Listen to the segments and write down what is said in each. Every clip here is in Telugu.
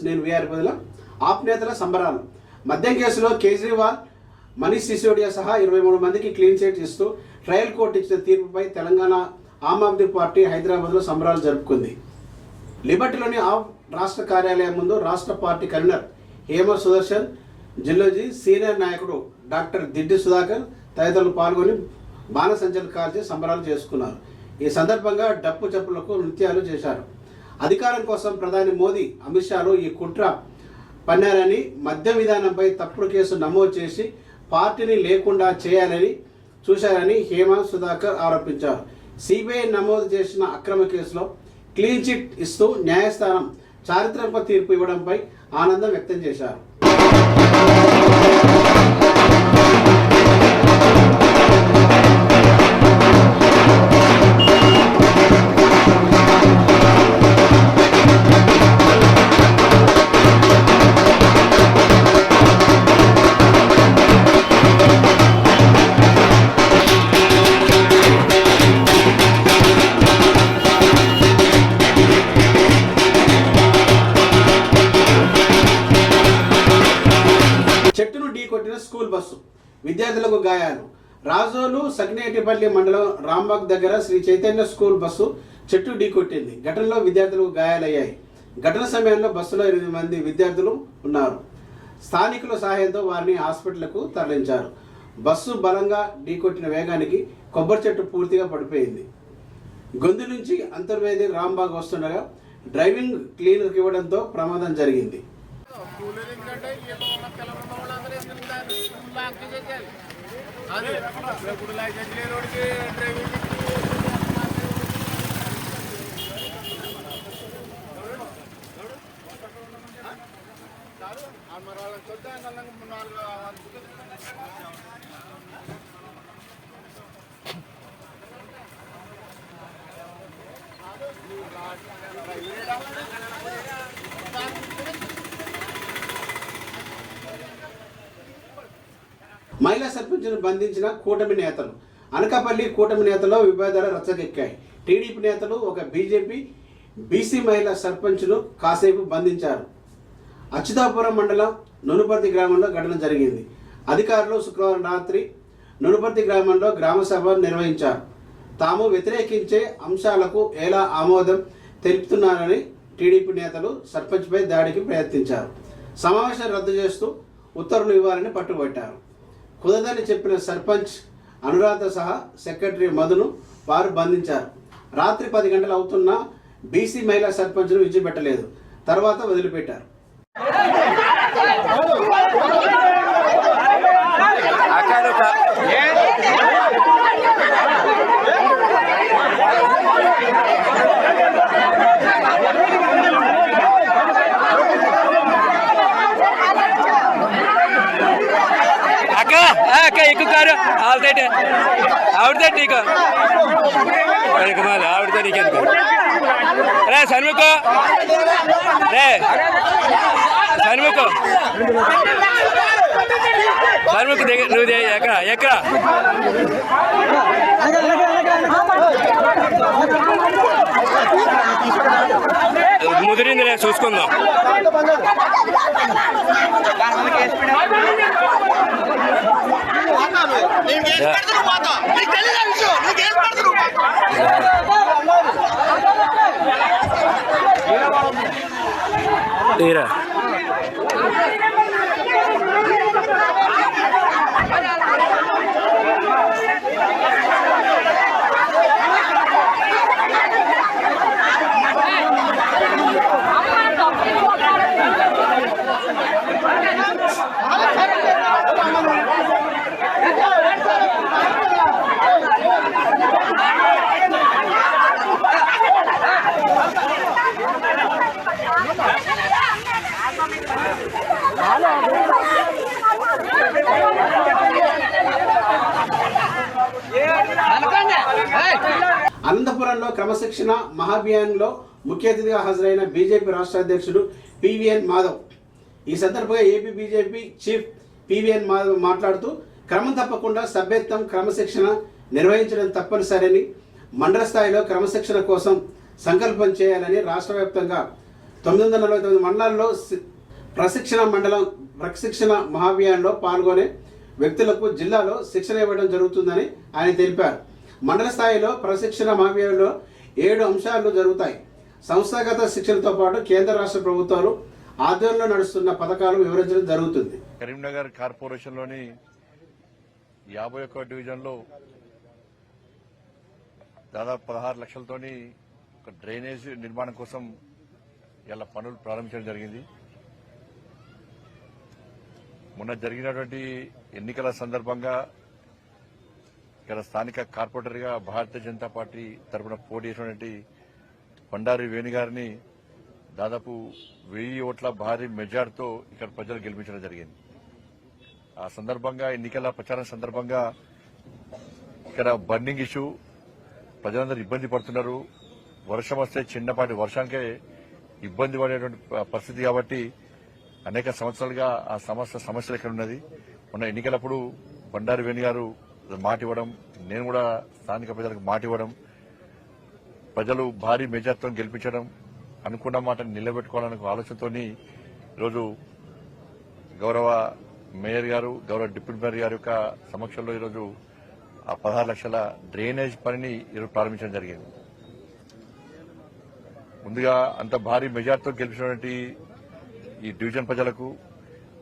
నేను వీఆర్ బదుల ఆప్ నేతల సంబరాలు. మద్యం కేసులో కేజ్రీవాల్, మనీష్ సిసోడియా సహా 23 మందికి క్లీన్ చిట్ ఇస్తూ ట్రయల్ కోర్టు ఇచ్చిన తీర్పుపై తెలంగాణ ఆమ్ ఆద్మీ పార్టీ హైదరాబాద్లో సంబరాలు జరుపుకుంది. లిబర్టీలోని ఆప్ రాష్ట్ర కార్యాలయం ముందు రాష్ట్ర పార్టీ కన్వీనర్ హేమ సుదర్శన్, జిల్లోజీ సీనియర్ నాయకుడు డాక్టర్ దిడ్డి సుధాకర్ తదితరులు పాల్గొని బాణసంచలు కాల్చి సంబరాలు చేసుకున్నారు. ఈ సందర్భంగా డప్పు చప్పులకు నృత్యాలు చేశారు. అధికారం కోసం ప్రధాని మోదీ, అమిత్ షాలు ఈ కుట్ర పన్నారని, మద్యం విధానంపై తప్పుడు కేసు నమోదు చేసి పార్టీని లేకుండా చేయాలని చూశారని హేమ సుధాకర్ ఆరోపించారు. సిబిఐ నమోదు చేసిన అక్రమ కేసులో క్లీన్ చిట్ ఇస్తూ న్యాయస్థానం చారిత్రక తీర్పు ఇవ్వడంపై ఆనందం వ్యక్తం చేశారు. చెట్టును ఢీకొట్టిన స్కూల్ బస్సు, విద్యార్థులకు గాయాలు. రాజోలు సగ్నేటిపల్లి మండలం రాంబాగ్ దగ్గర శ్రీ చైతన్య స్కూల్ బస్సు చెట్టు ఢీకొట్టింది. ఘటనలో విద్యార్థులకు గాయాలయ్యాయి. ఘటన సమయంలో బస్సులో 8 మంది విద్యార్థులు ఉన్నారు. స్థానికుల సహాయంతో వారిని హాస్పిటల్కు తరలించారు. బస్సు బలంగా ఢీకొట్టిన వేగానికి కొబ్బరి చెట్టు పూర్తిగా పడిపోయింది. గొంతు నుంచి అంతర్వేది రాంబాగ్ వస్తుండగా డ్రైవింగ్ క్లీనర్కి ఇవ్వడంతో ప్రమాదం జరిగింది. మహిళా సర్పంచ్ను బంధించిన కూటమి నేతలు. అనకాపల్లి కూటమి నేతలో విభేదాలు రచ్చకెక్కాయి. టీడీపీ నేతలు ఒక బీజేపీ బీసీ మహిళా సర్పంచ్ను కాసేపు బంధించారు. అచ్యుతాపురం మండలం నునుపర్తి గ్రామంలో ఘటన జరిగింది. అధికారులు శుక్రవారం రాత్రి నునుపర్తి గ్రామంలో గ్రామ సభ నిర్వహించారు. తాము వ్యతిరేకించే అంశాలకు ఎలా ఆమోదం తెలుపుతున్నారని టీడీపీ నేతలు సర్పంచ్పై దాడికి ప్రయత్నించారు. సమావేశం రద్దు చేస్తూ ఉత్తర్వులు ఇవ్వాలని పట్టుబట్టారు. కుదరదని చెప్పిన సర్పంచ్ అనురాధ సహా సెక్రటరీ మధును వారు బంధించారు. రాత్రి 10 గంటలు అవుతున్నా బీసీ మహిళా సర్పంచ్ను విడిచిపెట్టలేదు. తర్వాత వదిలిపెట్టారు. ఎక్కువ కారు ఆవిడతే నీకు ఆవిడతే నీకెందుకు రే సన్ముఖ రే సన్ముఖ సన్ముఖ నువ్వు ఎక్కడ ఎక్కడ ముదిరిందిలే చూసుకుందాం. తీరా అనంతపురంలో క్రమశిక్షణ మహాభియాన్లో ముఖ్య అతిథిగా హాజరైన బీజేపీ రాష్ట్ర అధ్యక్షుడు పివిఎన్ మాధవ్. ఈ సందర్భంగా AP BJP chief PVN Madhav మాట్లాడుతూ క్రమం తప్పకుండా సభ్యత్వం క్రమశిక్షణ నిర్వహించడం తప్పనిసరని, మండల స్థాయిలో క్రమశిక్షణ కోసం సంకల్పం చేయాలని రాష్ట్ర వ్యాప్తంగా 949 మండలాల్లో ప్రశిక్షణ మహాభియాన్లో పాల్గొనే వ్యక్తులకు జిల్లాలో శిక్షణ ఇవ్వడం జరుగుతుందని ఆయన తెలిపారు. మండల స్థాయిలో ప్రశిక్షణ మహాభియాన్లో 7 అంశాలు జరుగుతాయి. సంస్థాగత శిక్షణతో పాటు కేంద్ర రాష్ట్ర ప్రభుత్వాలు ఆధ్వర్యంలో నడుస్తున్న పథకాలు వివరించడం జరుగుతుంది. కరీంనగర్ కార్పొరేషన్లోని 51 డివిజన్లో దాదాపు 16 లక్షలతోని ఒక డ్రైనేజ్ నిర్మాణం కోసం ఇలా పనులు ప్రారంభించడం జరిగింది. మొన్న జరిగినటువంటి ఎన్నికల సందర్భంగా ఇక్కడ స్థానిక కార్పొరేటర్గా భారతీయ జనతా పార్టీ తరఫున పోటీ చేసినటువంటి బండారి వేణు గారిని దాదాపు 1000 ఓట్ల భారీ మెజార్టీతో ఇక్కడ ప్రజలు గెలిపించడం జరిగింది. ఆ సందర్భంగా ఎన్నికల ప్రచారం సందర్భంగా ఇక్కడ బర్నింగ్ ఇష్యూ ప్రజలందరూ ఇబ్బంది పడుతున్నారు. వర్షం వస్తే చిన్నపాటి వర్షానికే ఇబ్బంది పడేటువంటి పరిస్థితి కాబట్టి అనేక సంవత్సరాలుగా ఆ సమస్యలు ఇక్కడ ఉన్నది. మొన్న ఎన్నికలప్పుడు బండారి వేణు గారు మాట ఇవ్వడం, నేను కూడా స్థానిక ప్రజలకు మాట ఇవ్వడం, ప్రజలు భారీ మెజార్టీతో గెలిపించడం, అనుకున్న మాట నిలబెట్టుకోవాలనే ఆలోచనతో ఈరోజు గౌరవ మేయర్ గారు, గౌరవ డిప్యూటీ మేయర్ గారి యొక్క సమక్షంలో ఈరోజు ఆ 16 లక్షల డ్రైనేజ్ పనిని ఈరోజు ప్రారంభించడం జరిగింది. ముందుగా అంత భారీ మెజార్టీతో గెలిచినటువంటి ఈ డివిజన్ ప్రజలకు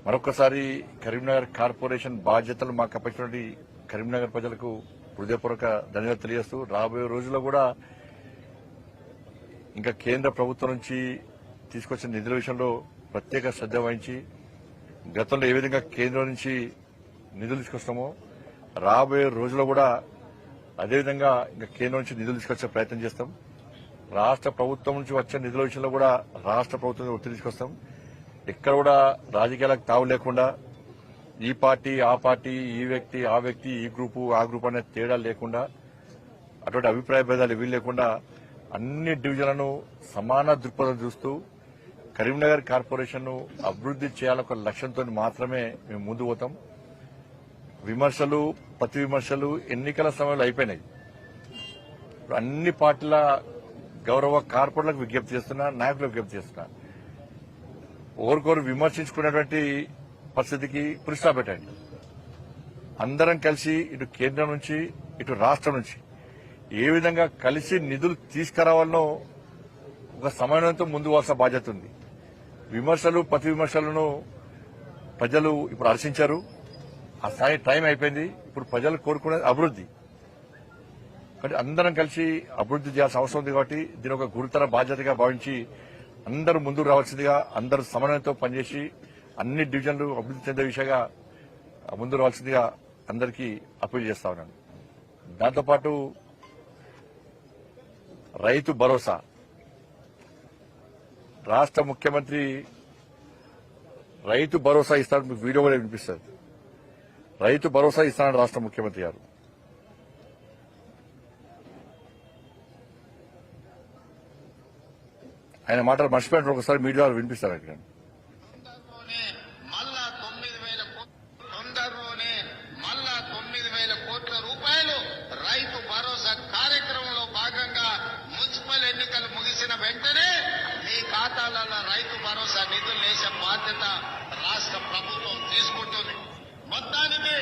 మరొకసారి కరీంనగర్ కార్పొరేషన్ బాధ్యతలు మాకు అప్పచ్చినటువంటి కరీంనగర్ ప్రజలకు హృదయపూర్వక ధన్యవాదాలు తెలియజేస్తూ రాబోయే రోజుల్లో కూడా ఇంకా కేంద్ర ప్రభుత్వం నుంచి తీసుకొచ్చిన నిధుల విషయంలో ప్రత్యేక శ్రద్ధ వహించి గతంలో ఏ విధంగా కేంద్రం నుంచి నిధులు తీసుకొస్తామో రాబోయే రోజుల్లో కూడా అదేవిధంగా ఇంకా కేంద్రం నుంచి నిధులు తీసుకొచ్చే ప్రయత్నం చేస్తాం. రాష్ట్ర ప్రభుత్వం నుంచి వచ్చే నిధుల విషయంలో కూడా రాష్ట్ర ప్రభుత్వం ఒత్తిడి తీసుకొస్తాం. ఎక్కడ కూడా రాజకీయాలకు తావు లేకుండా ఈ పార్టీ ఆ పార్టీ, ఈ వ్యక్తి ఆ వ్యక్తి, ఈ గ్రూపు ఆ గ్రూప్ అనే తేడా లేకుండా, అటువంటి అభిప్రాయ భేదాలు ఇవి లేకుండా అన్ని డివిజన్లను సమాన దృక్పథం చూస్తూ కరీంనగర్ కార్పొరేషన్ ను అభివృద్ది చేయాలొక లక్ష్యంతో మాత్రమే మేము ముందు పోతాం. విమర్శలు, ప్రతి విమర్శలు ఎన్నికల సమయంలో అయిపోయినాయి. అన్ని పార్టీల గౌరవ కార్పొరేట్లకు విజ్ఞప్తి చేస్తున్నా, నాయకులకు విజ్ఞప్తి చేస్తున్నా, ఒకరికొరు విమర్శించుకునేటువంటి పరిస్థితికి పురుషా పెట్టండి. అందరం కలిసి ఇటు కేంద్రం నుంచి ఇటు రాష్ట్రం నుంచి ఏ విధంగా కలిసి నిధులు తీసుకురావాలనో ఒక సమన్వయంతో ముందు వలస బాధ్యత ఉంది. విమర్శలు, ప్రతి విమర్శలను ప్రజలు ఇప్పుడు హర్షించారు. ఆ స్థాయి టైం అయిపోయింది. ఇప్పుడు ప్రజలు కోరుకునేది అభివృద్ది. కాబట్టి అందరం కలిసి అభివృద్ది చేయాల్సిన అవసరం ఉంది. కాబట్టి దీని ఒక గురుతర బాధ్యతగా భావించి అందరూ ముందుకు రావాల్సిందిగా, అందరూ సమన్వయంతో పనిచేసి అన్ని డివిజన్లు అభివృద్ది చెందే విషయంగా ముందుకు రావాల్సిందిగా అందరికీ అప్పీల్ చేస్తా ఉన్నాను. దాంతోపాటు రైతు భరోసా రాష్ట్ర ముఖ్యమంత్రి రైతు భరోసా ఇస్తాడు. మీకు వీడియో కూడా వినిపిస్తుంది. రైతు భరోసా ఇస్తానని రాష్ట్ర ముఖ్యమంత్రి గారు ఆయన మాటలు మర్చిపోయినట్టు ఒకసారి మీడియా వినిపిస్తారు. అక్కడ తొందరలోనే మళ్ళా 9,000 కోట్ల రూపాయలు రైతు భరోసా కార్యక్రమంలో భాగంగా మున్సిపల్ ఎన్నికలు ముగిసిన వెంటనే మీ ఖాతాలలో రైతు భరోసా నిధులు వేసే బాధ్యత రాష్ట్ర ప్రభుత్వం తీసుకుంటుంది. మొత్తానికి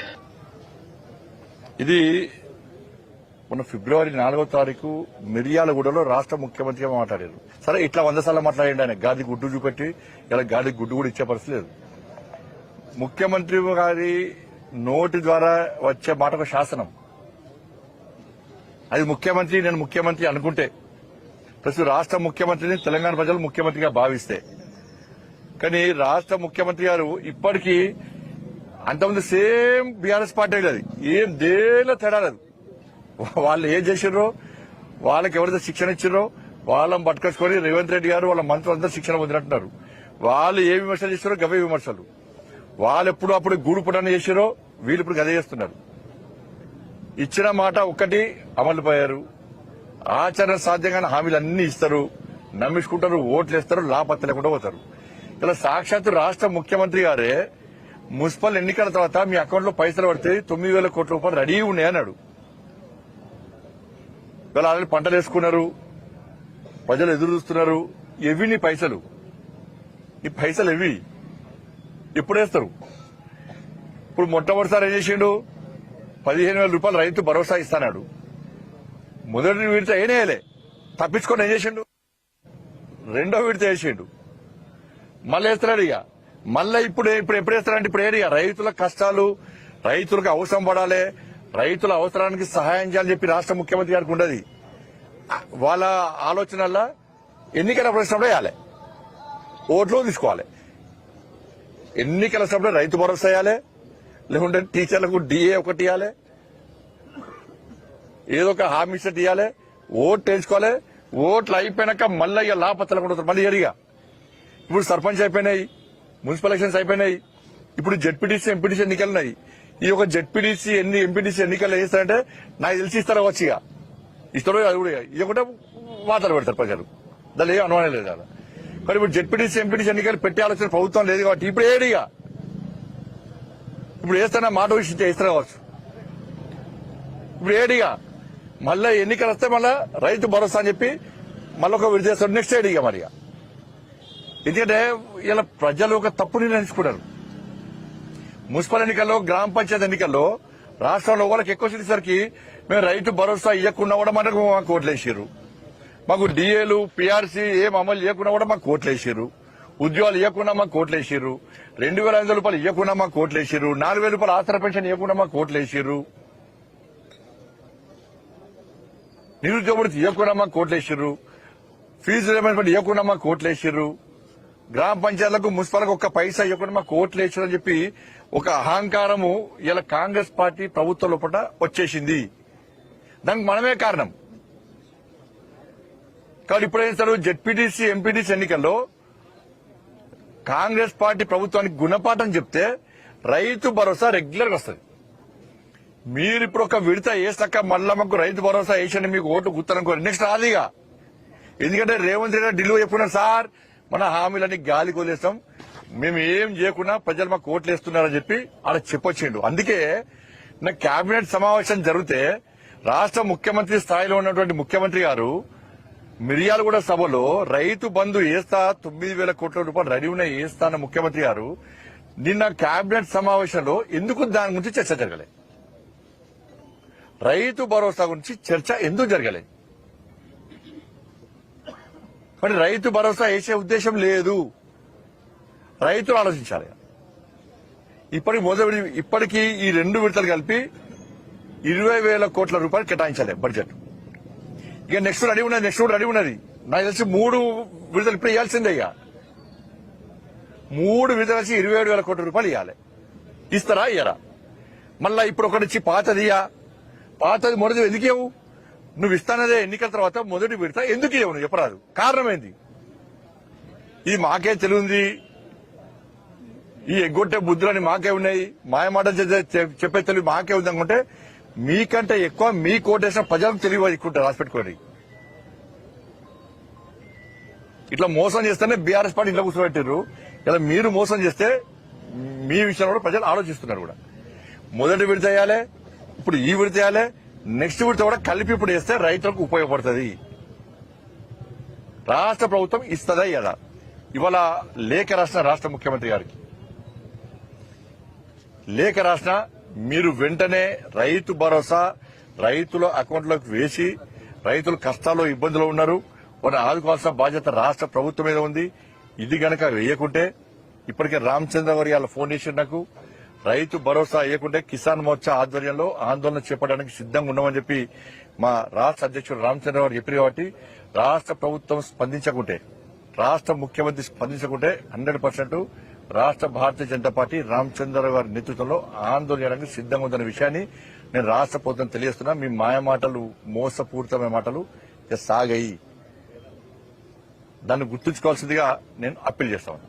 ఇది మొన్న ఫిబ్రవరి 4వ తారీఖు మిర్యాలగూడలో రాష్ట్ర ముఖ్యమంత్రిగా మాట్లాడారు. సరే, ఇట్లా 100 సార్లు మాట్లాడండి. ఆయన గాది గుడ్డు చూపెట్టి ఇలా గాది గుడ్డు కూడా ఇచ్చే పరిస్థితి లేదు. ముఖ్యమంత్రి గారి నోటి ద్వారా వచ్చే మాట ఒక శాసనం. అది ముఖ్యమంత్రి, నేను ముఖ్యమంత్రి అనుకుంటే, ప్రస్తుతం రాష్ట్ర ముఖ్యమంత్రిని తెలంగాణ ప్రజలు ముఖ్యమంత్రిగా భావిస్తే, కానీ రాష్ట్ర ముఖ్యమంత్రి గారు ఇప్పటికీ అంతమంది సేమ్ బీఆర్ఎస్ పార్టీ లేదు. ఏం దేనిలో తేడా లేదు. వాళ్ళు ఏం చేసిర్రో, వాళ్ళకి ఎవరైతే శిక్షణ ఇచ్చిర్రో వాళ్ళని పట్టుకొచ్చుకొని రేవంత్ రెడ్డి గారు వాళ్ళ మంత్రులందరూ శిక్షణ పొందినట్టున్నారు. వాళ్ళు ఏ విమర్శలు చేస్తారో గవే విమర్శలు. వాళ్ళు ఎప్పుడు అప్పుడు గూడు పుటాన్ని చేసిరో వీళ్ళు ఇప్పుడు గదే చేస్తున్నారు. ఇచ్చిన మాట ఒక్కటి అమలు పోయారు. ఆచరణ సాధ్యంగానే హామీలు అన్ని ఇస్తారు, నమ్మించుకుంటారు, ఓట్లు వేస్తారు, లాపత్త లేకుండా పోతారు. ఇలా సాక్షాత్తు రాష్ట్ర ముఖ్యమంత్రి గారే మున్సిపల్ ఎన్నికల తర్వాత మీ అకౌంట్ లో పైసలు పడితే 9,000 కోట్ల రూపాయలు రెడీ ఉన్నాయి అన్నాడు. వీళ్ళు ఆల్రెడీ పంటలు వేసుకున్నారు, ప్రజలు ఎదురు చూస్తున్నారు. ఎవిని పైసలు ఈ పైసలు ఇవి ఎప్పుడు వేస్తారు? ఇప్పుడు మొట్టమొదటిసారి ఏం చేసిండు? 15,000 రూపాయలు రైతు భరోసా ఇస్తాడు. మొదటి విడత ఏనేయలే, తప్పించుకొని ఏం చేసిండు? రెండో విడత వేసిండు, మళ్ళీ వేస్తున్నాడు. ఇక మళ్ళీ ఇప్పుడు ఎప్పుడు వేస్తారంటే ఇప్పుడు ఏరియా రైతుల కష్టాలు, రైతులకు అవసరం పడాలి, రైతుల అవసరానికి సహాయం చేయాలని చెప్పి రాష్ట్ర ముఖ్యమంత్రి గారికి ఉండదు. వాళ్ళ ఆలోచనల్లో ఎన్నికల ప్రశ్నప్పుడు వేయాలి, ఓట్లు తీసుకోవాలి. ఎన్నికల సమయంలో రైతు భరోసా వేయాలి, లేకుంటే టీచర్లకు డిఏ ఒకటి ఇవ్వాలి, ఏదో ఒక హామీ సెట్ ఇవ్వాలి, ఓట్లు వేయించుకోవాలి. ఓట్లు అయిపోయినాక మళ్ళీ ఇక లాపత్తలు కూడా మళ్ళీ ఎరిగా. ఇప్పుడు సర్పంచ్ అయిపోయినాయి, మున్సిపల్ ఎలక్షన్స్ అయిపోయినాయి, ఇప్పుడు జెడ్పీటీసీ ఎంపీటీసీ ఎన్నికలు ఉన్నాయి. ఈ ఒక జెడ్పీటీసీ ఎంపీటీసీ ఎన్నికలు వేస్తారంటే నాకు తెలిసి ఇస్తారా వచ్చి ఇక ఇస్తారో అది కూడా ఇది ఒకటే వార్తలు పెడతారు ప్రజలు, దాని ఏం అనుమానం లేదు కదా. కానీ ఇప్పుడు జెడ్పీటీసీ ఎంపీటీసీ ఎన్నికలు పెట్టే ఆలోచన ప్రభుత్వం లేదు కాబట్టి ఇప్పుడు ఏడిగా ఇప్పుడు వేస్తానా మాట విషయం చేస్తారా కావచ్చు. ఇప్పుడు ఏడిగా మళ్ళీ ఎన్నికలు వస్తే మళ్ళా రైతు భరోసా అని చెప్పి మళ్ళీ ఒక విడిచేస్తాడు. నెక్స్ట్ ఏడిగా మరి ఎందుకంటే ఇలా ప్రజలు ఒక తప్పు నిర్ణయించుకున్నారు. మున్సిపల్ ఎన్నికల్లో, గ్రామ పంచాయతీ ఎన్నికల్లో రాష్ట్రంలో వాళ్ళకి ఎక్కువ సరికి మేము రైతు భరోసా ఇవ్వకుండా కూడా మాకు ఓట్లేసారు. మాకు డిఏలు పీఆర్సీ ఏం అమలు చేయకుండా కూడా మాకు ఓట్లేసారు. ఉద్యోగాలు ఇవ్వకుండా మాకు ఓట్లేసారు. 2,500 రూపాయలు ఇవ్వకుండా మాకు ఓట్లేసారు. 4,000 రూపాయలు ఆసరా పెన్షన్ ఇవ్వకుండా మాకు ఓట్లేసారు. నిరుద్యోగులు ఇవ్వకుండా మాకు ఓట్లేసారు. ఫీజు రియంబర్స్మెంట్ ఇవ్వకుండా మాకు ఓట్లేసారు. గ్రామ పంచాయతీలకు, మున్సిపల్కి ఒక్క పైసా ఇవ్వకుండా మాకు ఓట్లు వేసారని చెప్పి ఒక అహంకారము ఇలా కాంగ్రెస్ పార్టీ ప్రభుత్వం లోపల వచ్చేసింది. దానికి మనమే కారణం. కాబట్టి ఇప్పుడు ఏం చేస్తారు? జెడ్పీటీసీ ఎంపీటీసీ ఎన్నికల్లో కాంగ్రెస్ పార్టీ ప్రభుత్వానికి గుణపాఠం చెప్తే రైతు భరోసా రెగ్యులర్ గా వస్తుంది. మీరు ఇప్పుడు ఒక విడత వేసాక మళ్ళా మాకు రైతు భరోసా వేసండి మీకు ఓటు గుర్తారనుకోరు, నెక్స్ట్ రాదిగా. ఎందుకంటే రేవంత్ రెడ్డి ఢిల్లీ చెప్పుకున్నారు, సార్ మన హామీలన్నీ గాలి కొలేస్తాం, మేము ఏం చేయకుండా ప్రజలు మాకు ఓట్లు వేస్తున్నారని చెప్పి ఆడ చెప్పొచ్చిండు. అందుకే నా కేబినెట్ సమావేశం జరిగితే రాష్ట్ర ముఖ్యమంత్రి స్థాయిలో ఉన్నటువంటి ముఖ్యమంత్రి గారు మిర్యాలగూడ సభలో రైతు బంధు వేస్తా 9,000 కోట్ల రూపాయలు రెడీ ఉన్నాయి వేస్తా అన్న ముఖ్యమంత్రి గారు నిన్న కేబినెట్ సమావేశంలో ఎందుకు దాని గురించి చర్చ జరగలేదు? రైతు భరోసా గురించి చర్చ ఎందుకు జరగలేదు? మరి రైతు భరోసా వేసే ఉద్దేశం లేదు. రైతులు ఆలోచించాలి. ఇప్పటికీ ఈ 2 విడతలు కలిపి 20,000 కోట్ల రూపాయలు కేటాయించాలి బడ్జెట్. ఇక నెక్స్ట్ రెడీ ఉన్నది. నాకు తెలిసి 3 విడతలు ఇప్పుడు ఇవ్వాల్సిందే. ఇక 3 విడతలు వచ్చి 27,000 కోట్ల రూపాయలు ఇవ్వాలి. ఇస్తారా ఇయ్యరా? మళ్ళా ఇప్పుడు ఒకటి ఇచ్చి పాతది మొదటి ఎందుకు ఇవ్వవు? నువ్వు ఇస్తానదే ఎన్నికల తర్వాత మొదటి విడత ఎందుకు ఇవ్వవు? నువ్వు చెప్పరాదు. కారణం ఏంది? ఇది మాకే తెలియంది, ఈ ఎగ్గొట్టే బుద్ధులని మాకే ఉన్నాయి, మాయమాట చెప్పే తెలివి మాకే ఉంది అనుకుంటే మీకంటే ఎక్కువ మీ కోటేసిన ప్రజలకు తెలివి ఎక్కుంటారు. రాసిపెట్టుకోండి. ఇట్లా మోసం చేస్తేనే బీఆర్ఎస్ పార్టీ ఇంట్లో కూర్చోబెట్టారు. ఇలా మీరు మోసం చేస్తే మీ విషయంలో కూడా ప్రజలు ఆలోచిస్తున్నారు కూడా. మొదటి విడత వేయాలి, ఇప్పుడు ఈ విడత వేయాలి, నెక్స్ట్ విడత కూడా కలిపి ఇప్పుడు వేస్తే రైతులకు ఉపయోగపడుతుంది. రాష్ట్ర ప్రభుత్వం ఇస్తుందా ఇవ్వదా? ఇవాళ లేఖ రాసిన రాష్ట్ర ముఖ్యమంత్రి గారికి లేఖ రాసిన, మీరు వెంటనే రైతు భరోసా రైతుల అకౌంట్లోకి వేసి రైతులు కష్టాల్లో ఇబ్బందులు ఉన్నారు, వారిని ఆదుకోవాల్సిన బాధ్యత రాష్ట్ర ప్రభుత్వం మీద ఉంది. ఇది గనక వేయకుంటే ఇప్పటికే రామచంద్ర వర్యాల ఫోన్ చేసి నాకు రైతు భరోసా వేయకుంటే కిసాన్ మోర్చా ఆధ్వర్యంలో ఆందోళన చేపట్టడానికి సిద్దంగా ఉన్నామని చెప్పి మా రాష్ట్ర అధ్యక్షుడు రామచంద్ర గారు చెప్పారు. కాబట్టి రాష్ట్ర ప్రభుత్వం స్పందించకుంటే, రాష్ట్ర ముఖ్యమంత్రి స్పందించకుంటే 100% రాష్ట్ర భారతీయ జనతా పార్టీ రామచంద్ర గారి నేతృత్వంలో ఆందోళన చేయడానికి సిద్దంగా ఉందన్న విషయాన్ని నేను రాష్ట్ర ప్రభుత్వం తెలియజేస్తున్నా. మీ మాయమాటలు, మోసపూరితమైన మాటలు సాగాయి, దాన్ని గుర్తుంచుకోవాల్సిందిగా నేను అప్పీల్ చేస్తాను.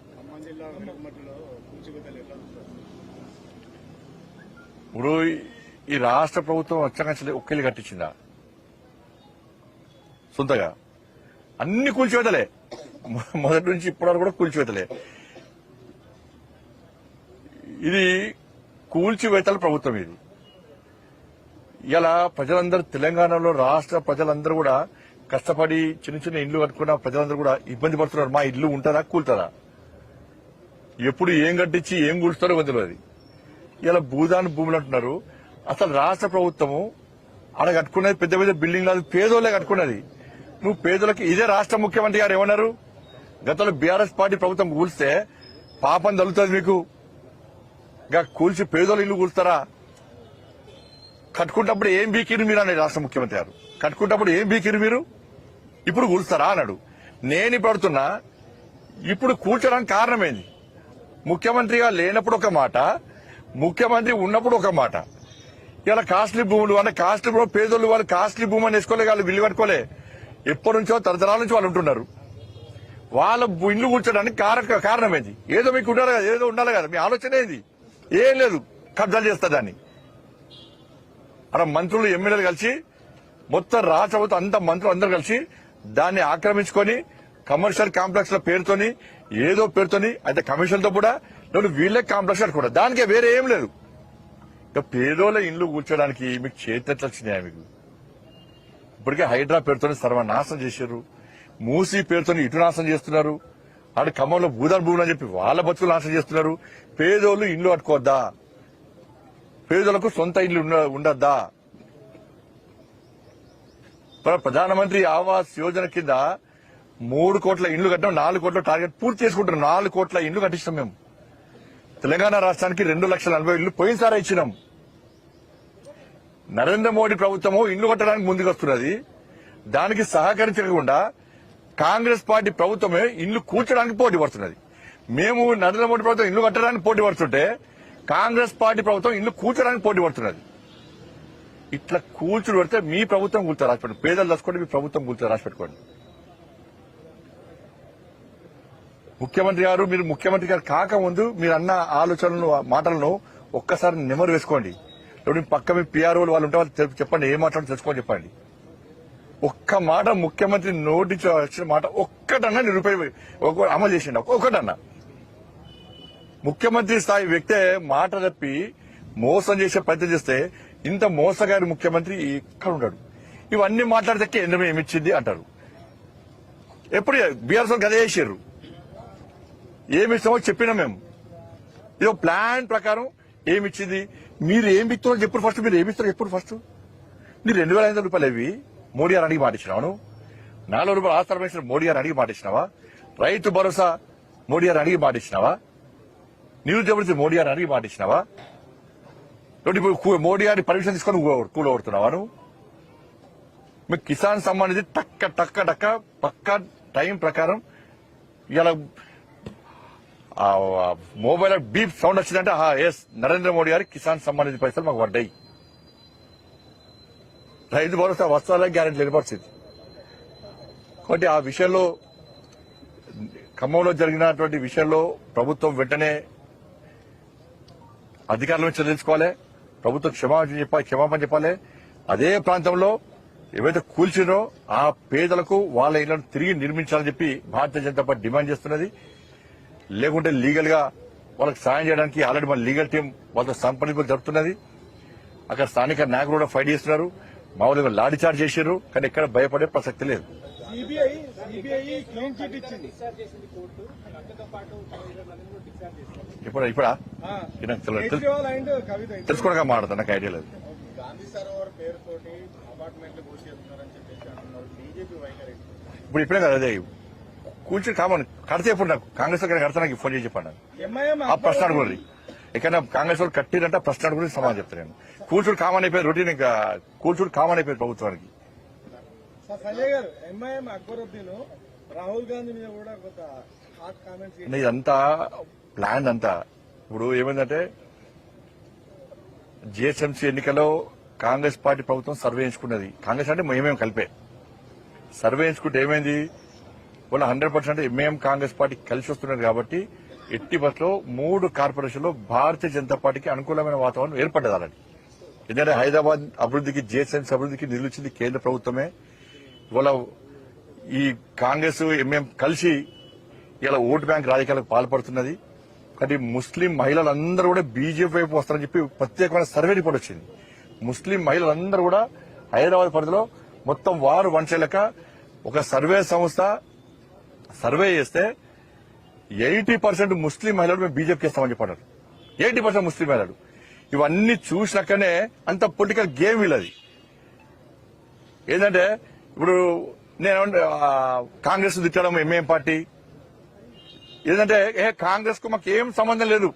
ఇప్పుడు ఈ రాష్ట్ర ప్రభుత్వం వచ్చాక ఒక్కేళ్ళు కట్టించిందా? సొంతగా అన్ని కూల్చివేతలే, మొదటి నుంచి ఇప్పటి వరకు కూడా కూల్చివేతలే. ఇది కూల్చివేతల ప్రభుత్వం. ఇది ఇలా ప్రజలందరూ, తెలంగాణలో రాష్ట్ర ప్రజలందరూ కూడా కష్టపడి చిన్న చిన్న ఇండ్లు కట్టుకున్న ప్రజలందరూ కూడా ఇబ్బంది పడుతున్నారు. మా ఇల్లు ఉంటుందా, కూలుతుందా? ఎప్పుడు ఏం కట్టించి ఏం కూల్స్తారో తెలియదు. ఇలా భూదాన భూములు అంటున్నారు. అసలు రాష్ట్ర ప్రభుత్వము ఆడ కట్టుకున్నది పెద్ద పెద్ద బిల్డింగ్ కాదు, పేదోళ్లే కట్టుకున్నది. నువ్వు పేదోళ్ళకి ఇదే రాష్ట్ర ముఖ్యమంత్రి గారు ఏమన్నారు, గతంలో బీఆర్ఎస్ పార్టీ ప్రభుత్వం కూల్స్తే పాపం తగులుతుంది మీకు, ఇంకా కూల్చి పేదోళ్ళు ఇల్లు కూల్స్తారా? కట్టుకుంటప్పుడు ఏం బీకిరు మీరు అనే రాష్ట్ర ముఖ్యమంత్రి గారు, కట్టుకుంటప్పుడు ఏం బీకిరు మీరు, ఇప్పుడు కూల్స్తారా అన్నాడు. నేను ఇప్పుడు అడుగుతున్నా, ఇప్పుడు కూల్చడానికి కారణమేంది? ముఖ్యమంత్రిగా లేనప్పుడు ఒక మాట, ముఖ్యమంత్రి ఉన్నప్పుడు ఒక మాట. ఇలా కాస్ట్లీ భూములు అంటే కాస్ట్లీ భూములు పేదోళ్ళు వాళ్ళు కాస్ట్లీ భూమి అని వేసుకోలే, వాళ్ళు బిల్లు కట్టుకోలే, ఎప్పటి నుంచో తరతరాల నుంచి వాళ్ళు ఉంటున్నారు. వాళ్ళ ఇల్లు కూర్చోడానికి కారణమేంది? ఏదో మీకు ఉండాలి కదా, ఏదో ఉండాలి కదా, మీ ఆలోచన ఏంది? ఏం లేదు, కబ్జాలు చేస్తా దాన్ని. అక్కడ మంత్రులు ఎమ్మెల్యేలు కలిసి మొత్తం రాష్ట్ర ప్రభుత్వం అంత మంత్రులు అందరూ కలిసి దాన్ని ఆక్రమించుకొని కమర్షియల్ కాంప్లెక్స్ ల పేరుతోని ఏదో పేరుతోని అయితే కమిషన్ తో కూడా నేను వీళ్ళే కాంప్లెక్స్ కట్టుకుంటా, దానికే వేరే ఏం లేదు. ఇక పేదోళ్ళ ఇండ్లు కూర్చోడానికి మీకు చేతెట్లు వచ్చినాయా? మీకు ఇప్పటికే హైడ్రా పేరుతోని సర్వనాశనం చేశారు, మూసీ పేరుతోని ఇటు నాశనం చేస్తున్నారు, ఆడ ఖమ్మంలో భూదాన్ భూములు అని చెప్పి వాళ్ళ బతుకులు నాశనం చేస్తున్నారు. పేదోళ్ళు ఇండ్లు కట్టుకోవద్దా? పేదోళ్లకు సొంత ఇల్లు ఉండద్దా? ప్రధానమంత్రి ఆవాస్ యోజన కింద 3 కోట్ల ఇండ్లు కట్టాం, 4 కోట్ల టార్గెట్ పూర్తి చేసుకుంటున్నాం. 4 కోట్ల ఇండ్లు కట్టిస్తాం మేము. తెలంగాణ రాష్ట్రానికి 2,40,40 ఇళ్లు పోయినసారి ఇచ్చినాం. నరేంద్ర మోడీ ప్రభుత్వము ఇండ్లు కట్టడానికి ముందుకు వస్తున్నది. దానికి సహకరించకుండా కాంగ్రెస్ పార్టీ ప్రభుత్వమే ఇండ్లు కూర్చడానికి పోటీ పడుతున్నది. మేము నరేంద్ర మోడీ ప్రభుత్వం ఇండ్లు కట్టడానికి పోటీ పడుతుంటే కాంగ్రెస్ పార్టీ ప్రభుత్వం ఇండ్లు కూర్చడానికి పోటీ పడుతున్నది. ఇట్లా కూల్చుడు పడితే మీ ప్రభుత్వం కూల్చారు రాసిపెట్టుకోండి, పేదలు దసుకోండి, మీ ప్రభుత్వం కూల్చారు రాసిపెట్టుకోండి. ముఖ్యమంత్రి గారు, మీరు ముఖ్యమంత్రి గారు కాకముందు మీరు అన్న ఆలోచనలను మాటలను ఒక్కసారి నెమరు వేసుకోండి. పక్క మీ పిఆర్ఓలు వాళ్ళు ఉంటే వాళ్ళు చెప్పండి, ఏ మాట్లాడో తెలుసుకోని చెప్పండి. ఒక్క మాట ముఖ్యమంత్రి నోటి వచ్చిన మాట ఒక్కటన్నా అమలు చేసిండు, ఒక్కటన్నా. ముఖ్యమంత్రి స్థాయి వ్యక్తే మాట తప్పి మోసం చేసే ప్రయత్నం చేస్తే ఇంత మోసగారి ముఖ్యమంత్రి ఇక్కడ ఉంటాడు. ఇవన్నీ మాట్లాడితే కేంద్రం ఏమిచ్చింది అంటారు. ఎప్పుడు బీఆర్ఎస్ అదే చేసారు, ఏమిస్తామో చెప్పినా మేము. ఇదో ప్లాన్ ప్రకారం ఏమిచ్చింది, మీరు ఏమి ఇస్తున్నారో చెప్పు ఫస్ట్, మీరు ఏమిస్తారో చెప్పు ఫస్ట్. మీరు 2,500 రూపాయలు ఇవి మోడీ గారు అడిగి మాటిచ్చినావు, 4 రూపాయలు ఆస్తుల పెన్షన్ మోడీ గారు అడిగి మాటిచ్చినావా, రైతు భరోసా మోడీ గారు అడిగి మాటిచ్చినావా, నిరుద్యోగ మోడీ గారు అడిగి మాటిచ్చినావా, మోడీ గారి పర్మిషన్ తీసుకొని కూలగొడుతున్నావా నువ్వు? మీకు కిసాన్ సంబంధించి టక్క పక్కా టైం ప్రకారం ఇలా మొబైల్ బీప్ సౌండ్ వచ్చిందంటే ఎస్ నరేంద్ర మోడీ గారి కిసాన్ సంబంధించిన పైసలు మాకు పడ్డాయి. రైతు భరోసా వస్తాలే గ్యారెంటీ లేని పరిస్థితి. కాబట్టి ఆ విషయంలో ఖమ్మంలో జరిగినటువంటి విషయంలో ప్రభుత్వం వెంటనే అధికారులను చర్చించుకోవాలి, ప్రభుత్వం క్షమాపణ చెప్పాలి. అదే ప్రాంతంలో ఏవైతే కూల్చినో ఆ పేదలకు వాళ్ళ ఇళ్లను తిరిగి నిర్మించాలని చెప్పి భారతీయ జనతా పార్టీ డిమాండ్ చేస్తున్నది. లేకుంటే లీగల్ గా వాళ్ళకి సాయం చేయడానికి ఆల్రెడీ మన లీగల్ టీం వాళ్ళతో సంప్రదింపులు జరుపుతున్నది. అక్కడ స్థానిక నాయకులు కూడా ఫైట్ చేస్తున్నారు, మామూలుగా లాఠీ చార్జ్ చేశారు, కానీ ఎక్కడ భయపడే ప్రసక్తి లేదు. ఇప్పుడా తెలుసుకోవడానికి మాట్లాడతా, నాకు ఐడియా లేదు. ఇప్పుడు ఇప్పుడే కదా అదే కూర్చుని కామన్ కడితే ఇప్పుడు నాకు కాంగ్రెస్ కడితే నాకు ఫోన్ చేసి చెప్పండి. ఆ ప్రశ్న అడుగుతుంది ఎక్కడైనా కాంగ్రెస్ వాళ్ళు కట్టిరంటే ప్రశ్న అడుగుతుంది సమాధానం చెప్తాను నేను. కూర్చుడు కామన్ అయిపోయింది, రొటీన్ ఇంకా కూర్చుడు కామన్ అయిపోయింది ప్రభుత్వానికి. రాహుల్ గాంధీ మీద కూడా కొంత హాట్ కామెంట్స్. ఇదంతా ప్లాన్ అంతా. ఇప్పుడు ఏమైందంటే జిహెచ్ఎంసీ ఎన్నికల్లో కాంగ్రెస్ పార్టీ ప్రభుత్వం సర్వే ఎంచుకున్నది. కాంగ్రెస్ అంటే మేమేం కలిపే సర్వే ఎంచుకుంటే ఏమైంది, వాళ్ళ 100% ఎంఏఎం కాంగ్రెస్ పార్టీ కలిసి వస్తున్నారు. కాబట్టి ఎట్టి బస్లో 3 కార్పొరేషన్లో భారతీయ జనతా పార్టీకి అనుకూలమైన వాతావరణం ఏర్పడ్డది అలాంటి. ఎందుకంటే హైదరాబాద్ అభివృద్ధికి జిహెచ్ఎంసీ అభివృద్ధికి నిధులు ఇచ్చింది కేంద్ర ప్రభుత్వమే. ఇవాళ ఈ కాంగ్రెస్ ఎంఏఎం కలిసి ఇలా ఓటు బ్యాంక్ రాజకీయాలకు పాల్పడుతున్నది. కాబట్టి ముస్లిం మహిళలందరూ కూడా బీజేపీ వైపు వస్తారని చెప్పి ప్రత్యేకమైన సర్వే రిపోర్ట్ వచ్చింది. ముస్లిం మహిళలందరూ కూడా హైదరాబాద్ పరిధిలో మొత్తం వారు వంచలేక ఒక సర్వే సంస్థ సర్వే చేస్తే 80% ముస్లిం మహిళలు మేము బీజేపీకి ఇస్తామని చెప్పారు. 80% ముస్లిం మహిళలు. ఇవన్నీ చూసినాకనే అంత పొలిటికల్ గేమ్ వీళ్ళది. ఏంటంటే ఇప్పుడు నేను కాంగ్రెస్ తిట్టడం ఎంఐఎం పార్టీ ఏంటంటే కాంగ్రెస్ కు మాకు ఏం సంబంధం లేదు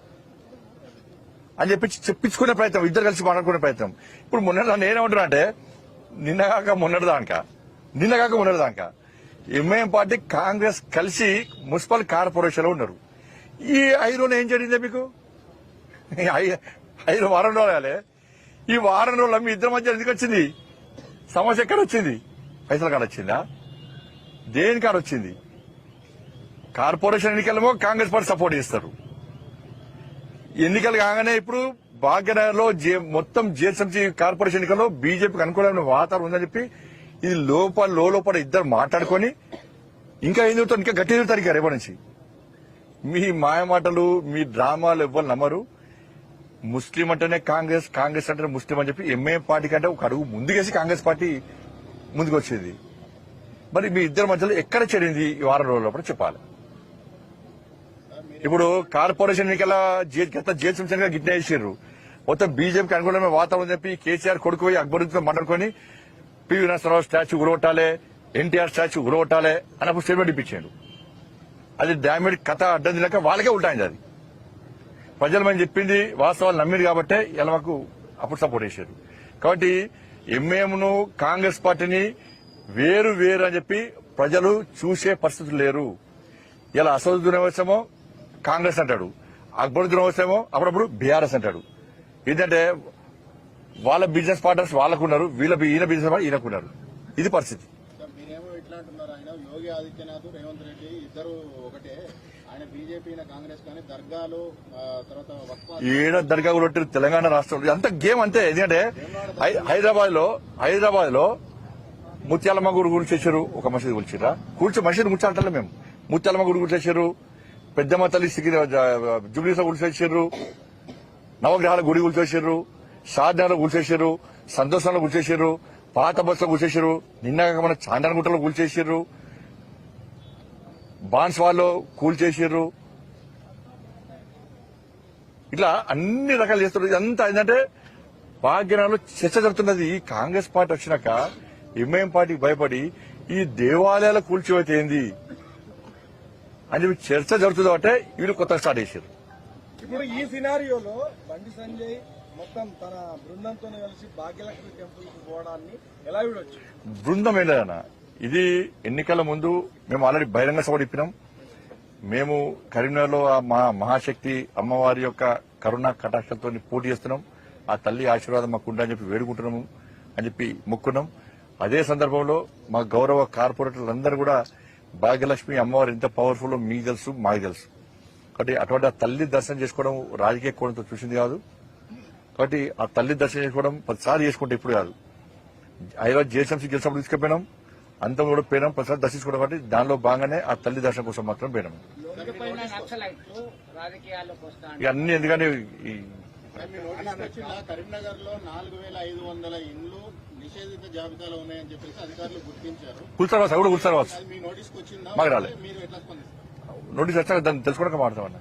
అని చెప్పి చెప్పించుకునే ప్రయత్నం, ఇద్దరు కలిసి మాట్లాడుకునే ప్రయత్నం. ఇప్పుడు నేనేమంటున్నా అంటే నిన్నగాక మొన్నటిదాకా ఎంఐఎం పార్టీ కాంగ్రెస్ కలిసి మున్సిపల్ కార్పొరేషన్ లో ఉన్నారు. ఈ 5 రోజులు ఏం జరిగిందే మీకు? 5 వారం రోజులే. ఈ వారం రోజుల మీ ఇద్దరి మధ్య ఎందుకు వచ్చింది సమస్య? ఎక్కడ వచ్చింది? పైసల కాడ వచ్చిందా? దేని కాడ వచ్చింది? కార్పొరేషన్ ఎన్నికలేమో కాంగ్రెస్ పార్టీ సపోర్ట్ చేస్తారు. ఎన్నికలు కాగానే ఇప్పుడు భాగ్యనగర్లో మొత్తం జిహెచ్ఎంసీ కార్పొరేషన్ ఎన్నికల్లో బీజేపీకి అనుకూలమైన వాతావరణం ఉందని చెప్పి ఇది లోపల ఇద్దరు మాట్లాడుకొని ఇంకా ఏం చెబుతారు, ఇంకా గట్టి చెబుతారు. ఇంకా రేపటి నుంచి మీ మాయమాటలు, మీ డ్రామాలు ఎవ్వరు నమ్మరు. ముస్లిం అంటేనే కాంగ్రెస్, కాంగ్రెస్ అంటేనే ముస్లిం అని చెప్పి ఎంఐఎం పార్టీ కంటే ఒక అడుగు ముందుకేసి కాంగ్రెస్ పార్టీ ముందుకు వచ్చింది. మరి మీ ఇద్దరి మధ్యలో ఎక్కడ చేరింది ఈ వారం రోజుల లోపల చెప్పాలి. ఇప్పుడు కార్పొరేషన్ ఎన్నికల జిహెచ్ఎంసీ గిట్నే చేసారు. మొత్తం బీజేపీకి అనుకూలమైన వాతావరణం చెప్పి కేసీఆర్ కొడుకు పోయి అక్బరుద్దీన్తో మాట్లాడుకుని పివి నరసింహారావు స్టాచ్యూ ఉరగొట్టాలి, ఎన్టీఆర్ స్టాచ్యూ ఉరగొట్టాలి అన్నప్పుడు స్టేట్మెంట్ ఇప్పించాడు. అది డామేజ్ కథ అడ్డం తినక వాళ్ళకే ఉంటాయింది. అది ప్రజలు మనం చెప్పింది వాస్తవాలు నమ్మిరు కాబట్టే ఇలా మాకు అప్పుడు సపోర్ట్ చేశారు. కాబట్టి ఎంఐఎంను కాంగ్రెస్ పార్టీని వేరు అని చెప్పి ప్రజలు చూసే పరిస్థితులు లేరు. ఇలా అసదుద్దీన్ ఓవైసీమో కాంగ్రెస్ అంటాడు, అక్బరుద్దీన్ ఓవైసీమో అప్పుడప్పుడు బీఆర్ఎస్ అంటాడు. ఏంటంటే వాళ్ళ బిజినెస్ పార్ట్నర్స్ వాళ్ళకున్నారు, ఈయన బిజినెస్ పార్ట్నర్ ఈయనకున్నారు. ఇది పరిస్థితి. మీరేమో ఇట్లా అంటున్నారు, ఆయన యోగి ఆదిత్యనాథ్, రేవంత్ రెడ్డి ఇద్దరు ఒకటే. ఆయన బీజేపీ కాంగ్రెస్ కానీ దర్గాలు తర్వాత ఈడ దర్గా కూడా తెలంగాణ రాష్ట్రంలో అంత గేమ్ అంతే. ఎందుకంటే హైదరాబాద్ లో ముత్యాలమ్మ గుడి కూల్చేశారు, ఒక మసీదు కూల్చిరా మసీదు కూర్చోంటారు మేము. ముత్యాలమ్మ గుడి కూల్చేశారు, పెద్దమ్మ తల్లి జుబ్లీసా కూల్చేశారు, నవగ్రహాల గుడి కూల్చేశారు, షాద్నగర్ కూల్చేశారు, సంతోషంలో కూల్చేశారు, పాత బస్సులో కూల్చేశారు, నిన్న మన చాందనగుట్టలో కూల్చేశారు, బాన్స్వాల్లో కూల్చేశారు. ఇట్లా అన్ని రకాలు చేస్తారు. ఇదంతా ఏంటంటే భాగ్యనగర్లో చర్చ జరుగుతున్నది. ఈ కాంగ్రెస్ పార్టీ వచ్చినాక ఎంఐఎం పార్టీకి భయపడి ఈ దేవాలయాల కూల్చివేత ఏంది అని చెప్పి చర్చ జరుగుతుంది. అంటే వీళ్ళు కొత్తగా స్టార్ట్ చేశారు. ఇప్పుడు ఈ సినారియోలో బండి సంజయ్ మొత్తం తన బృందంతో కలిసి భాగ్యలక్ష్మి టెంపుల్ కు పోవడాన్ని ఎలా చూడొచ్చు? బృందం ఏంటన్నా, ఇది ఎన్నికల ముందు మేము ఆల్రెడీ బహిరంగ సభ ఇప్పినాం. మేము కరీంనగర్ లో మా మహాశక్తి అమ్మవారి యొక్క కరుణా కటాక్షంతో పోటీ చేస్తున్నాం. ఆ తల్లి ఆశీర్వాదం మాకు ఉందని చెప్పి వేడుకుంటున్నాము అని చెప్పి మొక్కున్నాం. అదే సందర్భంలో మా గౌరవ కార్పొరేటర్లందరూ కూడా భాగ్యలక్ష్మి అమ్మవారు ఎంత పవర్ఫుల్ మీకు తెలుసు, మాకు తెలుసు. కాబట్టి అటువంటి ఆ తల్లి దర్శనం చేసుకోవడం రాజకీయ కోణంతో చూసింది కాదు. కాబట్టి ఆ తల్లి దర్శనం చేసుకోవడం 10 చేసుకుంటే ఇప్పుడు కాదు. హైదరాబాద్ జిహెచ్ఎంసీ గెలిచినప్పుడు తీసుకుపోయినాం, అంతం కూడా పోయినాం, 10 దర్శించుకోవడం. కాబట్టి దానిలో భాగంగానే ఆ తల్లి దర్శనం కోసం మాత్రం పోయినాం. ఇక అన్ని ఎందుకంటే కరీంనగర్ లో 4500 ఇండ్లు నిషేధిత జాబితాలో ఉన్నాయని చెప్పేసి అధికారులు గుర్తించారు. కూర్చోవచ్చు కూడా కూర్చోవచ్చు. మీ నోటీస్కి వచ్చిందా? మాకు రాలేదు. మీరు ఎట్లా స్పందిస్తారు? నోటీస్ వచ్చాక దాన్ని తెలుసుకోవడానికి మాట్లాడతామన్నా.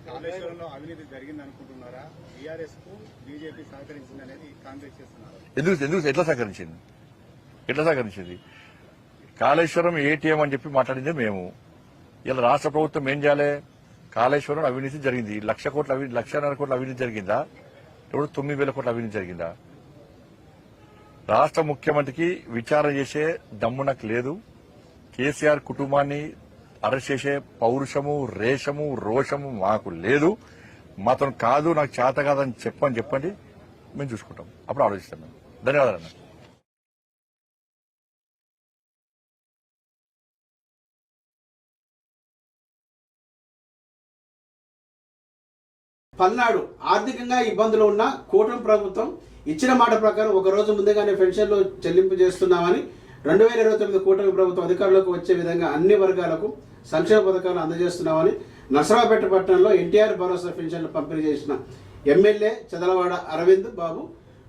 కాళేశ్వరంలో అవినీతి జరిగింది అనుకుంటున్నారా? బీఆర్ఎస్ కు బీజేపీ సహకరించింది అనేది కాంగ్రెస్ చేస్తున్నారు. ఎందుకు ఎట్లా సహకరించింది? కాళేశ్వరం ఏటీఎం అని చెప్పి మాట్లాడిందే మేము. ఇలా రాష్ట్ర ప్రభుత్వం ఏం చేయాలి? కాళేశ్వరం అవినీతి జరిగింది, 1,00,00,000 కోట్ల అవినీతి జరిగిందా? ఇప్పుడు 9,000 కోట్ల అవినీతి జరిగిందా? రాష్ట్ర ముఖ్యమంత్రికి విచారణ చేసే దమ్ము నాకు లేదు. కేసీఆర్ కుటుంబాన్ని అరెస్ట్ చేసే పౌరుషము, రేషము, రోషము మాకు లేదు. మాతో కాదు, నాకు చేత కాదని చెప్పండి, మేము చూసుకుంటాం. అప్పుడు ఆలోచిస్తాం మేము. ధన్యవాదాలు. పల్నాడు ఆర్థికంగా ఇబ్బందులు ఉన్న కూటమి ప్రభుత్వం ఇచ్చిన మాట ప్రకారం ఒక రోజు ముందుగానే పెన్షన్లు చెల్లింపు చేస్తున్నామని 2029 కూటమి ప్రభుత్వం అధికారంలోకి వచ్చే విధంగా అన్ని వర్గాలకు సంక్షేమ పథకాలు అందజేస్తున్నామని నర్సరావుపేట పట్టణంలో ఎన్టీఆర్ భరోసా పెన్షన్లు పంపిణీ చేసిన ఎమ్మెల్యే చదలవాడ అరవింద్ బాబు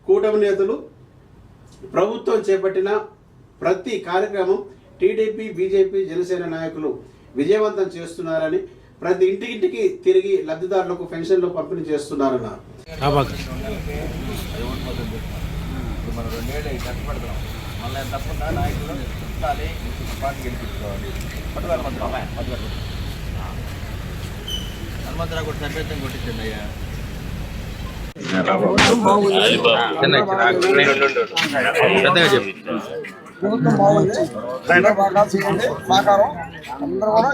కూటమి నేతలు ప్రభుత్వం చేపట్టిన ప్రతి కార్యక్రమం టీడీపీ, బీజేపీ, జనసేన నాయకులు విజయవంతం చేస్తున్నారని, ప్రతి ఇంటికి తిరిగి లబ్ధిదారులకు పెన్షన్లు పంపిణీ చేస్తున్నారన్నారు. మనం 2 ఏళ్ళు కష్టపడతాం. మళ్ళీ తప్పకుండా నాయకులు ఉండాలి, పార్టీ గెలిపించుకోవాలి. హనుమంతరావు కూడా సభ్యత్వం కొట్టించండి అయ్యా. పెద్దగా చెప్పు. ప్రభుత్వం బాగుంది, బాగా చేయండి, సహకారం అందరూ కూడా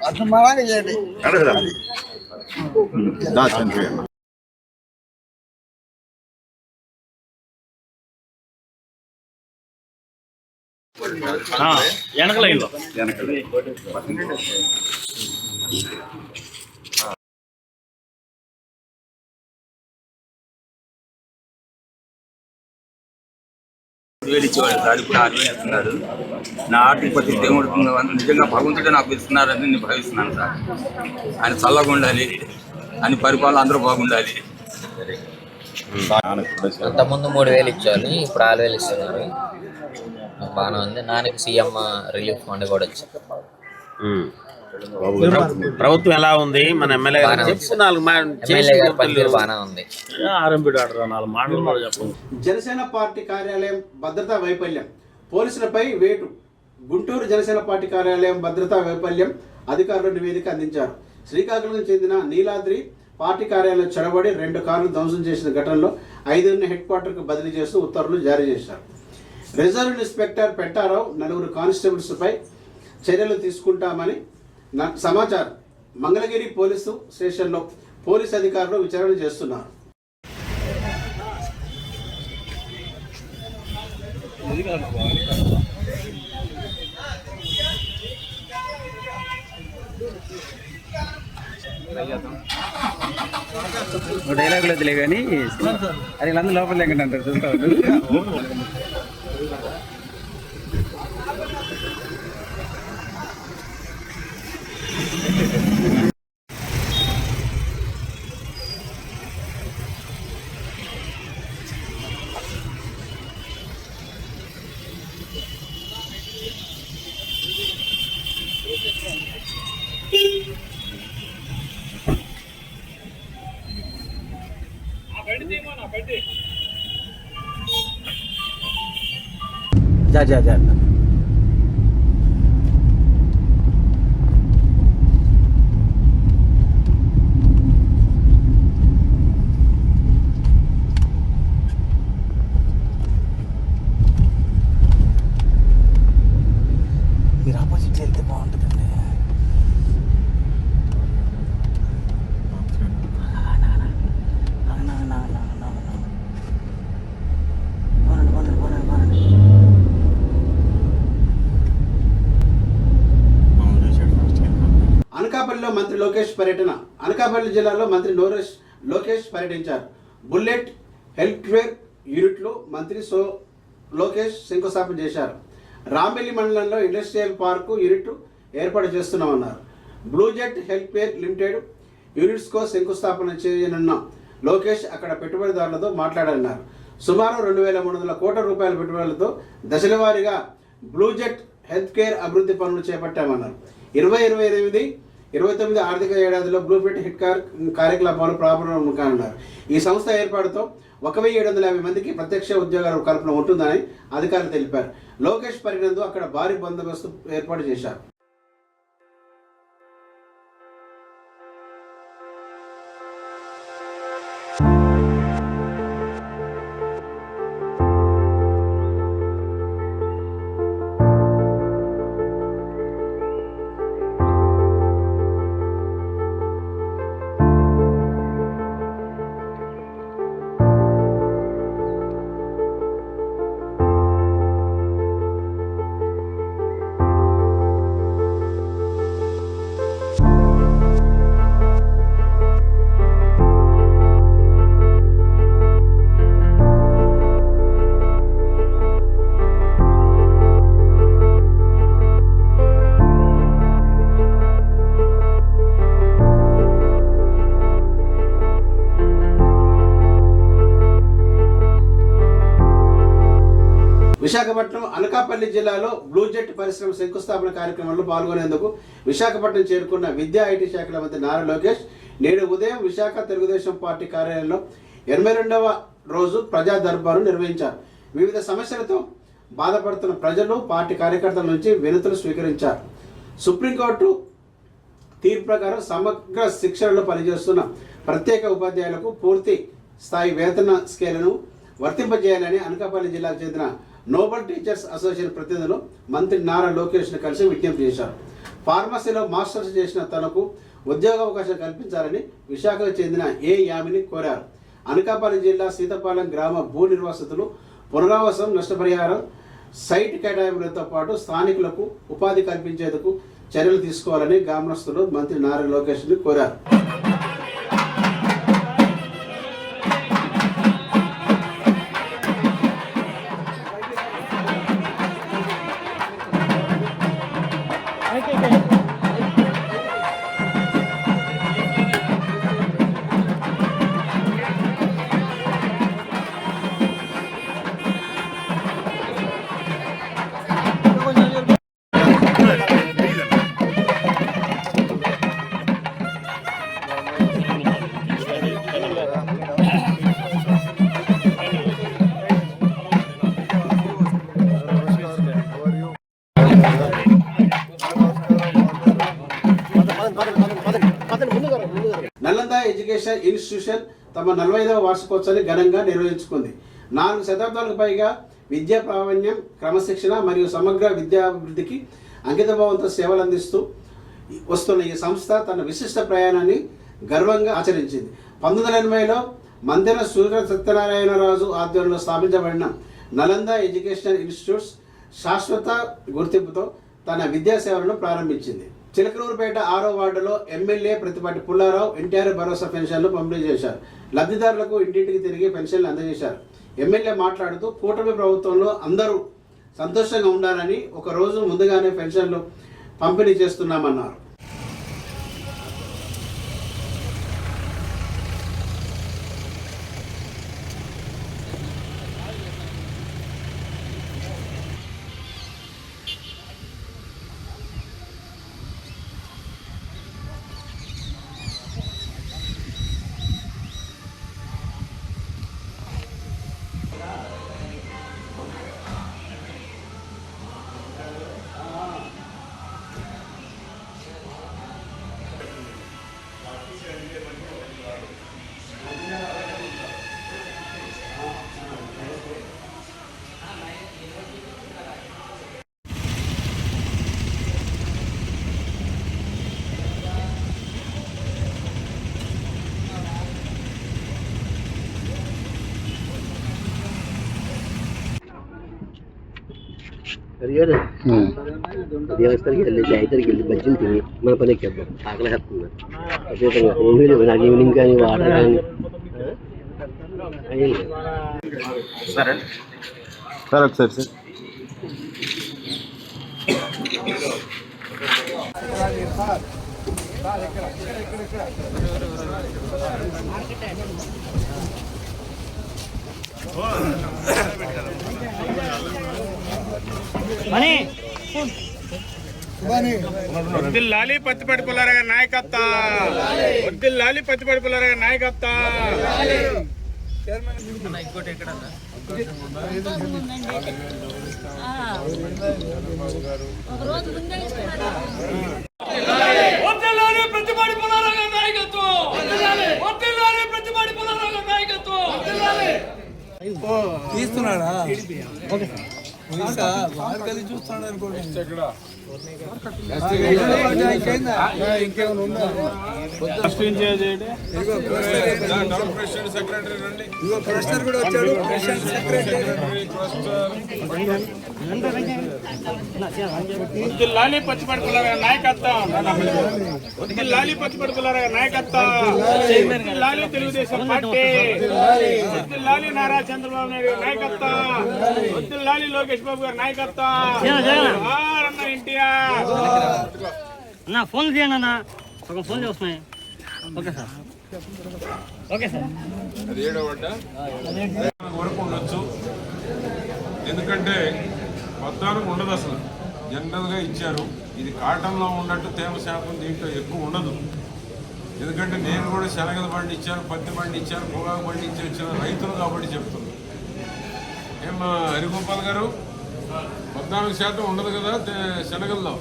అభిమానంగా చేయండి. వెనక లైన్లో ఇచ్చేవాడు సార్, ఇప్పుడు 6,000 ఇస్తున్నారు. నా ఆర్థిక పరిస్థితి ఏమవుతుందో నిజంగా భగవంతుడే నాకు ఇస్తున్నారని నేను భావిస్తున్నాను సార్. ఆయన చల్లగా ఉండాలి, ఆయన పరిపాలన అందరూ బాగుండాలి. అంతకుముందు 3,000 ఇచ్చేవాళ్ళు, ఇప్పుడు 6,000 ఇస్తున్నారు. బాగానే ఉంది. నాన్నకి సీఎం రిలీఫ్ ఫండ్ కూడా వచ్చింది. ప్రభుత్వం ఎలా ఉంది? మన ఎమ్మెల్యే గారు పనితీరు బాగానే ఉంది. జనసేన పార్టీ కార్యాలయం భద్రతా వైఫల్యం, పోలీసులపై వేటు. గుంటూరు జనసేన పార్టీ కార్యాలయం భద్రతా వైఫల్యం, అధికారులు నివేదిక అందించారు. శ్రీకాకుళం చెందిన నీలాద్రి పార్టీ కార్యాలయం చొరబడి 2 కార్లు ధ్వంసం చేసిన ఘటనలో 5 హెడ్ క్వార్టర్కు బదిలీ చేస్తూ ఉత్తర్వులు జారీ చేశారు. రిజర్వ్ ఇన్స్పెక్టర్ పెట్టారావు 4 కానిస్టేబుల్స్పై చర్యలు తీసుకుంటామని సమాచారం. మంగళగిరి పోలీసు స్టేషన్లో పోలీసు అధికారులు విచారణ చేస్తున్నారు. డైలాగులో తెలియ కానీ అది వీళ్ళందరూ లోపల లేకుండా అంటారు. చూస్తాను जा మీరు ఆపోజిట్ వెళ్తే బాగుంటుందండి. అనకాపల్లిలో మంత్రి లోకేష్ పర్యటన. అనకాపల్లి జిల్లాలో మంత్రి లోకేష్ పర్యటించారు. బుల్లెట్ హెల్త్వేర్ యూనిట్లో మంత్రి లోకేష్ శంకుస్థాపన చేశారు. రాంబెల్లి మండలంలో ఇండస్ట్రియల్ పార్కు యూనిట్ ఏర్పాటు చేస్తున్నామన్నారు. బ్లూజెట్ హెల్త్వేర్ లిమిటెడ్ యూనిట్స్కో శంకుస్థాపన చేయనున్న లోకేష్ అక్కడ పెట్టుబడిదారులతో మాట్లాడన్నారు. సుమారు 2,300 కోట్ల రూపాయల పెట్టుబడులతో దశలవారీగా బ్లూజెట్ హెల్త్ కేర్ అభివృద్ధి పనులు చేపట్టామన్నారు. 2028-29 ఆర్థిక ఏడాదిలో బ్లూఫిట్ హిట్ కార్యకలాపాలు ప్రారంభం కానున్నారు. ఈ సంస్థ ఏర్పాటుతో 1,750 మందికి ప్రత్యక్ష ఉద్యోగాల కల్పన ఉంటుందని అధికారులు తెలిపారు. లోకేష్ పర్యటనతో అక్కడ భారీ బందోబస్తు ఏర్పాటు చేశారు. విశాఖపట్నం అనకాపల్లి జిల్లాలో బ్లూ జెట్ పరిశ్రమ శంకుస్థాపన కార్యక్రమంలో పాల్గొనేందుకు విశాఖపట్నం చేరుకున్న విద్యా ఐటీ శాఖల మంత్రి నారా లోకేష్ నేడు ఉదయం విశాఖ తెలుగుదేశం పార్టీ కార్యాలయంలో 82వ రోజు ప్రజా దర్బారు నిర్వహించారు. వివిధ సమస్యలతో బాధపడుతున్న ప్రజలు పార్టీ కార్యకర్తల నుంచి వినతులు స్వీకరించారు. సుప్రీంకోర్టు తీర్పు ప్రకారం సమగ్ర శిక్షణలో పనిచేస్తున్న ప్రత్యేక ఉపాధ్యాయులకు పూర్తి స్థాయి వేతన స్కేలును వర్తింపజేయాలని అనకాపల్లి జిల్లాకు చెందిన నోబల్ టీచర్స్ అసోసియేషన్ ప్రతినిధులు మంత్రి నారా లోకేష్ను కలిసి విజ్ఞప్తి చేశారు. ఫార్మసీలో మాస్టర్స్ చేసిన తనకు ఉద్యోగావకాశం కల్పించాలని విశాఖకు చెందిన ఏ యామిని కోరారు. అనకాపల్లి జిల్లా సీతపాలెం గ్రామ భూ నిర్వాసితులు పునరావాసం, నష్టపరిహారం, సైట్ కేటాయింపులతో పాటు స్థానికులకు ఉపాధి కల్పించేందుకు చర్యలు తీసుకోవాలని గ్రామస్తులు మంత్రి నారా లోకేష్ని కోరారు. నలంద ఎడ్యుకేషన్ ఇన్స్టిట్యూషన్ తమ 45వ వార్షికోత్సవాన్ని ఘనంగా నిర్వహించుకుంది. 4 శతాబ్దాలకు పైగా విద్యా ప్రావీణ్యం, క్రమశిక్షణ మరియు సమగ్ర విద్యాభివృద్ధికి అంకితభావంతో సేవలు అందిస్తూ వస్తున్న ఈ సంస్థ తన విశిష్ట ప్రయాణాన్ని గర్వంగా ఆచరించింది. 1980లో మంతెన సూర్య సత్యనారాయణరాజు ఆధ్వర్యంలో స్థాపించబడిన నలంద ఎడ్యుకేషనల్ ఇన్స్టిట్యూట్స్ శాశ్వత గుర్తింపుతో తన విద్యా సేవలను ప్రారంభించింది. చిలకలూరుపేట 6వ వార్డులో ఎమ్మెల్యే ప్రతిపాటి పుల్లారావు ఎన్టీఆర్ భరోసా పెన్షన్లు పంపిణీ చేశారు. లబ్ధిదారులకు ఇంటింటికి తిరిగి పెన్షన్లు అందజేశారు. ఎమ్మెల్యే మాట్లాడుతూ కూటమి ప్రభుత్వంలో అందరూ సంతోషంగా ఉండాలని ఒక రోజు ముందుగానే పెన్షన్లు పంపిణీ చేస్తున్నామన్నారు. దేవస్థానికి వెళ్ళి ఐదరికి వెళ్ళి బజ్జీలు తిని మన పని ఎక్కేద్దాం. ఆకలి వేస్తున్నా అదేవిధంగా ఏమీ లేవు. నాకు ఈవినింగ్ కానీ వాటర్ కానీ సార్ ఒకసారి సార్ వద్దిల్లాలి పత్తిపాటి పుల్లారావు గారి నాయకత్వం, వద్దిల్లాలి పత్తిపాటి పుల్లారావు గారి నాయకత్వం. ఇంకోటి ఎక్కడ ప్రతిపాటి పుల్లారావు గారి నాయకత్వం, వద్దిల్లాలి ప్రతిపాటి పుల్లారావు గారి నాయకత్వం. తీస్తున్నాడా చూస్తున్నాడు అనుకోండి. ప్రశ్నర్ కూడా వచ్చాడు. వద్దిల్లాలి పత్తిపాటి పుల్లారావు గారి నాయకత్వం, వద్దిల్లాలి పత్తిపాటి పుల్లారావు గారి నాయకత్వం, వద్దిల్లాలి తెలుగుదేశం పార్టీ, వద్దిల్లాలి నారా చంద్రబాబు నాయుడు గారి నాయకత్వం, వద్దిల్లాలి లోకేష్ బాబు గారి నాయకత్వం. ఎన్టీఆర్ అన్న ఫోన్ చేయండి అన్న, ఒక ఫోన్ చేస్తున్నాయి. Okay sir, okay sir. అది 7వ వరకు ఉండొచ్చు. ఎందుకంటే మొత్తానికి ఉండదు అసలు. జనరల్గా ఇచ్చారు. ఇది కాటన్లో ఉన్నట్టు తేమ శాతం దీంట్లో ఎక్కువ ఉండదు. ఎందుకంటే నేను కూడా శనగల బండి ఇచ్చాను, పత్తి బండి ఇచ్చాను, పొగాకు బండి ఇచ్చి వచ్చిన రైతులు కాబట్టి చెప్తున్నాను. ఏమా హరిగోపాల్ గారు, 14% ఉండదు కదా శనగల్లో,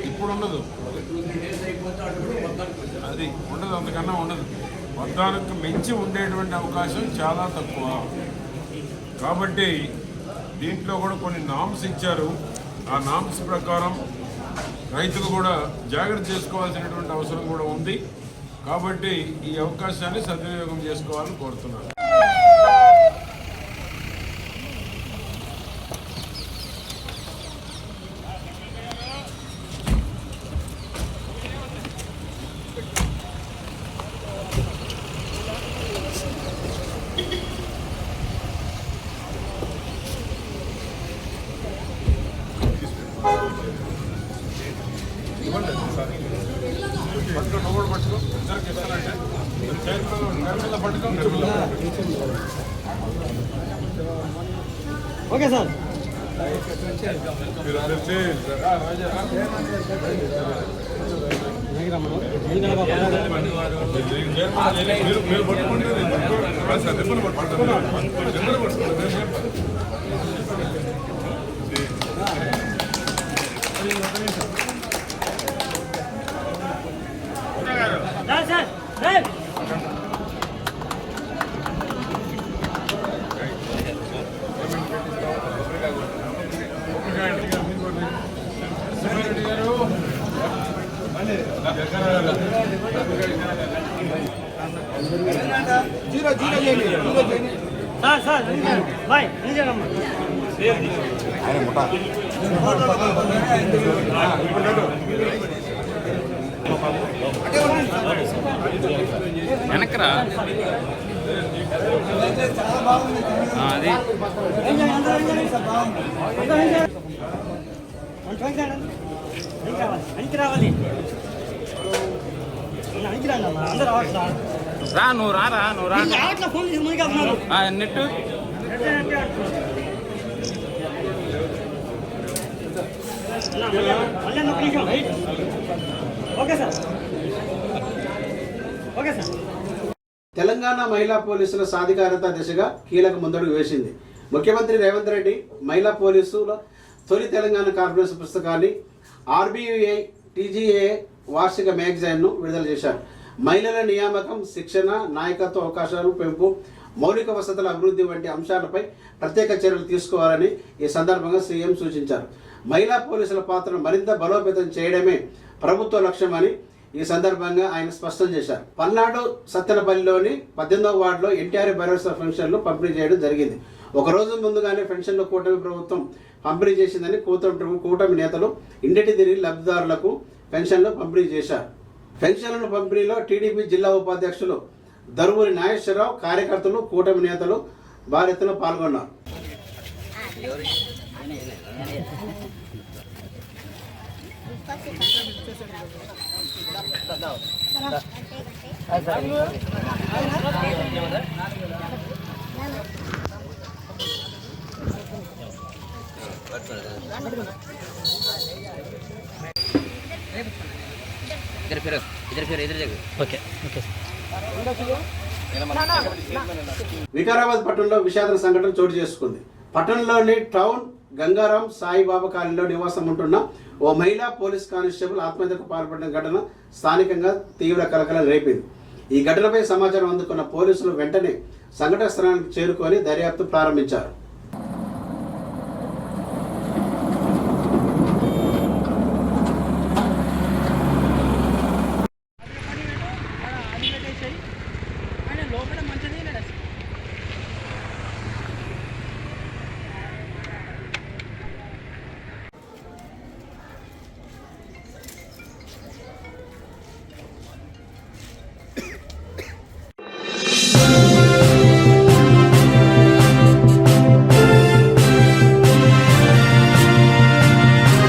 ఇప్పుడు ఉండదు, అది ఉండదు, అంతకన్నా ఉండదు. 14కి మించి ఉండేటువంటి అవకాశం చాలా తక్కువ. కాబట్టి దీంట్లో కూడా కొన్ని నామ్స్ ఇచ్చారు. ఆ నామ్స్ ప్రకారం రైతులు కూడా జాగ్రత్త చేసుకోవాల్సినటువంటి అవసరం కూడా ఉంది. కాబట్టి ఈ అవకాశాన్ని సద్వినియోగం చేసుకోవాలని కోరుతున్నాను. Okay sir. సార్ బాయ్ వెనకరా అది రావాలి. రా, నువ్వు రారా, నువ్వు రా. Phone net okay sir. Okay sir. Telangana మహిళా పోలీసుల సాధికారత దిశగా కీలక ముందడుగు వేసింది. ముఖ్యమంత్రి రేవంత్ రెడ్డి మహిళా పోలీసుల తొలి తెలంగాణ కార్పొరేషన్ పుస్తకాన్ని RBUA TGA వార్షిక మ్యాగజైన్ను విడుదల చేశారు. మహిళల నియామకం, శిక్షణ, నాయకత్వ అవకాశాలు పెంపు, మౌలిక వసతుల అభివృద్ధి వంటి అంశాలపై ప్రత్యేక చర్యలు తీసుకోవాలని ఈ సందర్భంగా సీఎం సూచించారు. మహిళా పోలీసుల పాత్రను మరింత బలోపేతం చేయడమే ప్రభుత్వ లక్ష్యమని ఈ సందర్భంగా ఆయన స్పష్టం చేశారు. పల్నాడు సత్తెనపల్లిలోని 18వ వార్డులో ఎన్టీఆర్ భరోసా పెన్షన్లు పంపిణీ చేయడం జరిగింది. ఒకరోజు ముందుగానే పెన్షన్లు కూటమి ప్రభుత్వం పంపిణీ చేసిందని కూటమి నేతలు ఇంటింటి తిరిగి లబ్ధిదారులకు పెన్షన్లు పంపిణీ చేశారు. పెన్షన్ల పంపిణీలో టీడీపీ జిల్లా ఉపాధ్యక్షులు దరువూరి నాగేశ్వరరావు, కార్యకర్తలు, కూటమి నేతలు భారీ ఎత్తున పాల్గొన్నారు. వికారాబాద్ పట్టణంలో విషాద సంఘటన చోటు చేసుకుంది. పట్టణంలోని టౌన్ గంగారాం సాయిబాబా కాలనీలో నివాసం ఉంటున్న ఓ మహిళా పోలీస్ కానిస్టేబుల్ ఆత్మహత్యకు పాల్పడిన ఘటన స్థానికంగా తీవ్ర కలకలం రేపింది. ఈ ఘటనపై సమాచారం అందుకున్న పోలీసులు వెంటనే సంఘటన స్థలానికి చేరుకొని దర్యాప్తు ప్రారంభించారు.